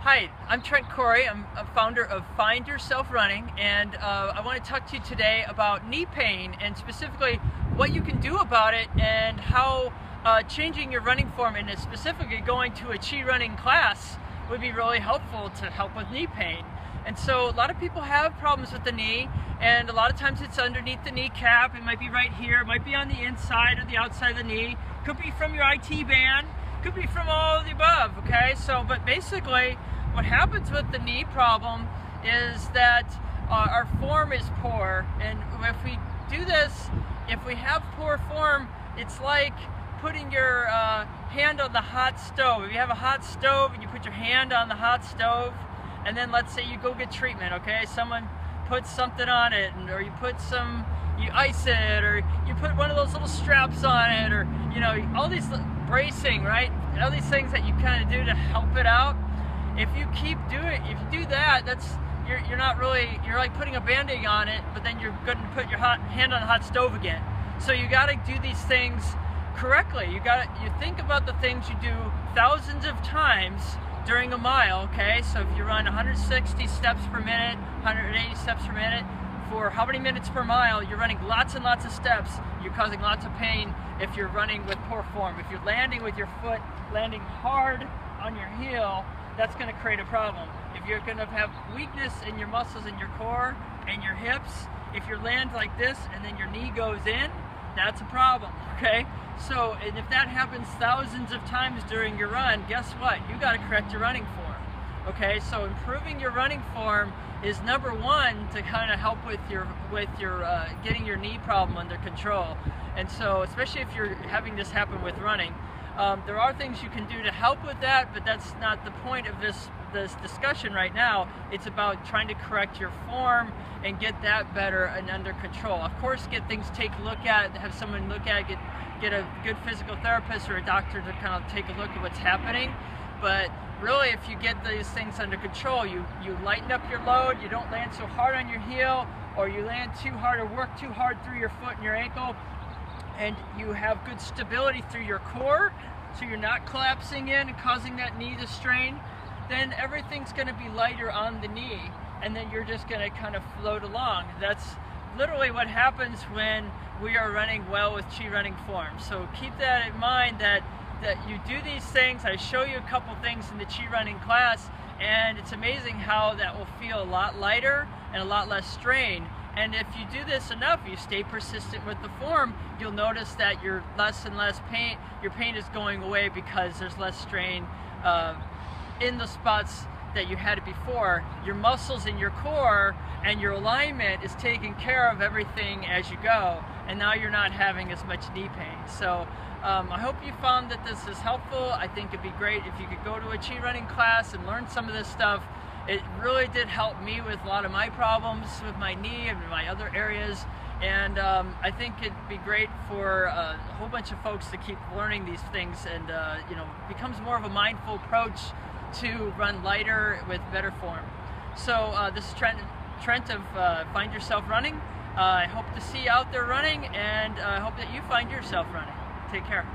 Hi, I'm Trent Corey. I'm a founder of Find Yourself Running, and I want to talk to you today about knee pain and specifically what you can do about it and how changing your running form and specifically going to a ChiRunning class would be really helpful to help with knee pain. And so a lot of people have problems with the knee, and a lot of times it's underneath the kneecap. It might be right here, it might be on the inside or the outside of the knee, could be from your IT band, could be from all of the above, okay? So, but basically, what happens with the knee problem is that our form is poor, and if we do this, if we have poor form, it's like putting your hand on the hot stove. If you have a hot stove and you put your hand on the hot stove, and then let's say you go get treatment, okay? Someone puts something on it, or you ice it, or you put one of those little straps on it, or you know, all these bracing, right? All these things that you kind of do to help it out. If you keep doing, if you do that, you're not really, you're like putting a Band-Aid on it, but then you're going to put your hand on the hot stove again. So you got to do these things correctly. You think about the things you do thousands of times during a mile, okay? So if you run 160 steps per minute, 180 steps per minute, for how many minutes per mile, you're running lots and lots of steps, you're causing lots of pain if you're running with poor form. If you're landing with your foot landing hard on your heel, that's going to create a problem. If you're going to have weakness in your muscles in your core and your hips, if you land like this and then your knee goes in, that's a problem, okay? So, and if that happens thousands of times during your run, guess what? You got to correct your running form, okay? So improving your running form is number one to kind of help with your getting your knee problem under control. And so, especially if you're having this happen with running, there are things you can do to help with that, but that's not the point of this discussion right now. It's about trying to correct your form and get that better and under control. Of course, get things taken a look at, have someone look at it, get a good physical therapist or a doctor to kind of take a look at what's happening. But really, if you get these things under control, you lighten up your load, you don't land so hard on your heel, or you land too hard or work too hard through your foot and your ankle, and you have good stability through your core, so you're not collapsing in and causing that knee to strain, then everything's going to be lighter on the knee, and then you're just going to kind of float along. That's literally what happens when we are running well with ChiRunning form. So keep that in mind, that you do these things. I show you a couple things in the ChiRunning class, and it's amazing how that will feel a lot lighter and a lot less strain. And if you do this enough, you stay persistent with the form, you'll notice that you're less and less pain, your pain is going away because there's less strain in the spots that you had it before. Your muscles in your core and your alignment is taking care of everything as you go, and now you're not having as much knee pain. So I hope you found that this is helpful. I think it'd be great if you could go to a ChiRunning class and learn some of this stuff. It really did help me with a lot of my problems with my knee and my other areas, and I think it'd be great for a whole bunch of folks to keep learning these things, and you know, becomes more of a mindful approach to run lighter with better form. So this is Trent of Find Yourself Running. I hope to see you out there running, and I hope that you find yourself running. Take care.